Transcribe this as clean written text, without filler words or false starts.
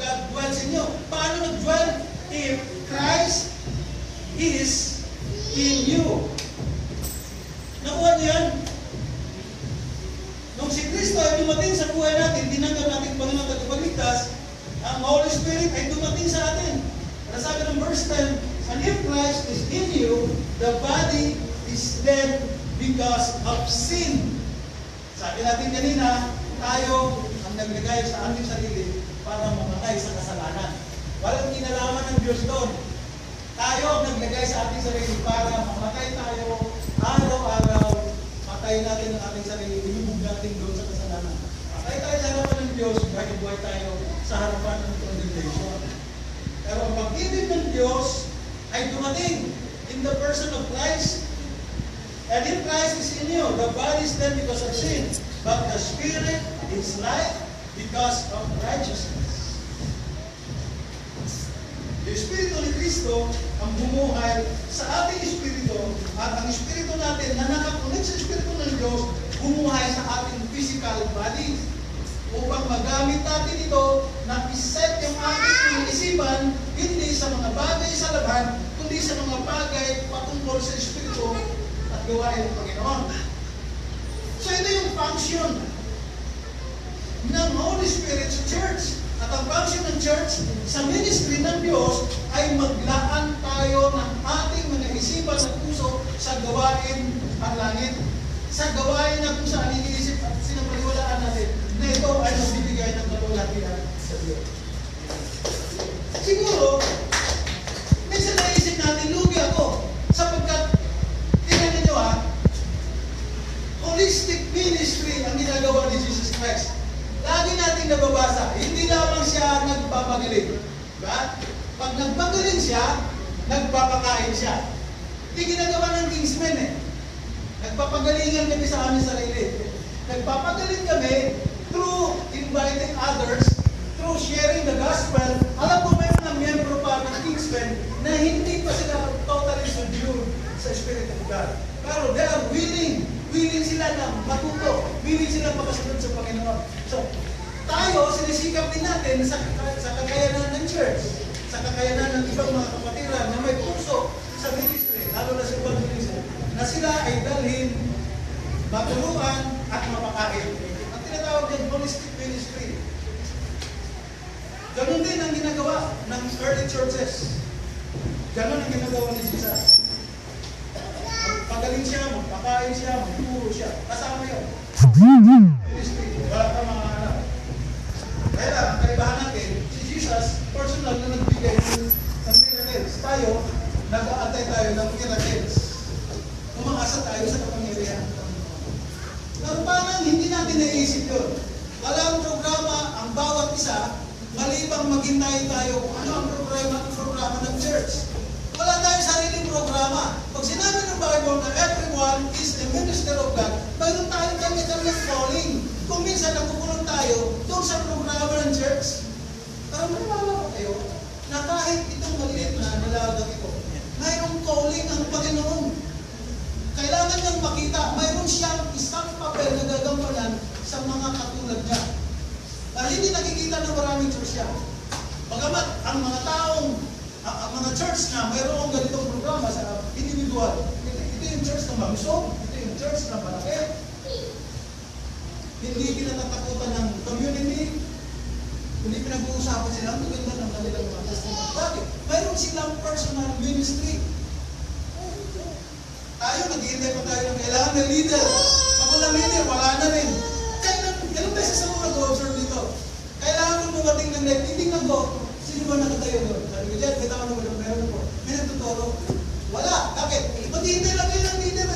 God dwells in you. Paano nag-dwell? If Christ is in you. Nakuha niyo yan? Nung si Kristo ay dumating sa buhay natin, tinanggap natin Panginoon at Tagapagligtas, ang Holy Spirit ay dumating sa atin. Para sabi ng verse 10, and if Christ is in you, the body is dead because of sin. Sabi natin kanina, tayo ang naglagay sa ating sarili para mamatay sa kasalanan. Walang kinalaman ng Diyos doon. Tayo ang naglagay sa ating sarili para mamatay tayo araw-araw. Patay natin ang ating sarili, ilubog natin doon sa kasalanan. Patay tayo sa harapan ng Diyos, buhay tayo sa harapan ng condemnation. Pero ang pag-ibig ng Diyos ay dumating in the person of Christ. And if Christ is in you, the body is dead because of sin, but the Spirit is life because of righteousness. Yung Espiritu ni Kristo ang bumuhay sa ating Espiritu, at ang Espiritu natin na nakakunik sa Espiritu ng Diyos, bumuhay sa ating physical body. Upang magamit natin ito na iset yung ating isipan hindi sa mga bagay sa laban, kundi sa mga bagay patungkol sa Espiritu at gawain ng Panginoon. So ito yung function ng Holy Spirit sa church. At ang function ng church sa ministry ng Diyos ay maglaan tayo ng ating mga isipan at puso sa gawain ang langit. Sa gawain na kung saan iniisip at sinapaniwalaan natin na ito ay magbibigay ng kalulatian sa Diyos. Siguro, minsan naisip natin, lugi ako, sapagkat, tingnan ninyo holistic ministry ang ginagawa ni Jesus Christ. Lagi natin nababasa, hindi lamang siya nagpapagaling. Diba? Pag nagpagaling siya, nagpapakain siya. Hindi ginagawa ng Kingsmen Nagpapagalingan kami sa aming sarili. Nagpapagaling kami through inviting others, through sharing the gospel. Alam ko may mga miyembro pa ng Kingsmen na hindi pa sila totally subdued sa Spirit of God. Pero they are willing sila na matuto, willing sila makasunod sa Panginoon. So, tayo, sinisikap din natin sa kakayanan ng church, sa kakayanan ng ibang mga kapatiran na may puso sa ministry, lalo na sa ibang ministry, na sila ay dalhin, matulungan at mapakain. Ang tinatawag din holistic ministry. Ganon din ang ginagawa ng early churches. Ganon ang ginagawa ni Jesus. Pagaling siya, magpakain siya, magturo siya. Kasama yun. Ministry. Wala ka mga anak. Kaya lang, ang kaibahan natin, si Jesus, personal na nagbigay ng miracles. Tayo, nag-aantay tayo ng miracles. Umakasa tayo sa kapangyarihan. Pero parang hindi natin naisip yun. Walang programa ang bawat isa, malibang maghintay tayo kung ano ang programa ng church. Wala tayong sariling programa. Pag sinabi ng Bible na everyone is the minister of God, mayroon tayong kanya-kanyang calling. Kung minsan nakukulong tayo doon sa programa ng church. Pero maniwala ko kayo na kahit itong maliit na nalalag ito, mayroong calling ang Panginoon. Kailangan niyang makita, mayroon siyang isang papel na gagampanan sa mga katulad niya. Dahil hindi nakikita ng maraming church yan. Bagamat ang mga taong, ang mga church na mayroong ganitong programa sa individual, ito yung church na malusog, ito yung church na malaki. Hindi kinatatakutan ng community, hindi pinag-uusapan sila ang maganda ng kanilang mga testimony. Bakit? Mayroon silang personal ministry. Tayo, nag-iintay pa tayo ng kailangan ng leader. Pag walang leader, wala na rin. Kaya ganun beses ako nag-observe dito. Kailangan mo dumating ng light, titignan ko, sino ba nakatayo doon? Sabi ko, Jen, may tao naman meron po. May nagtuturo. Wala. Bakit? Maghihintay lang kayo ng leader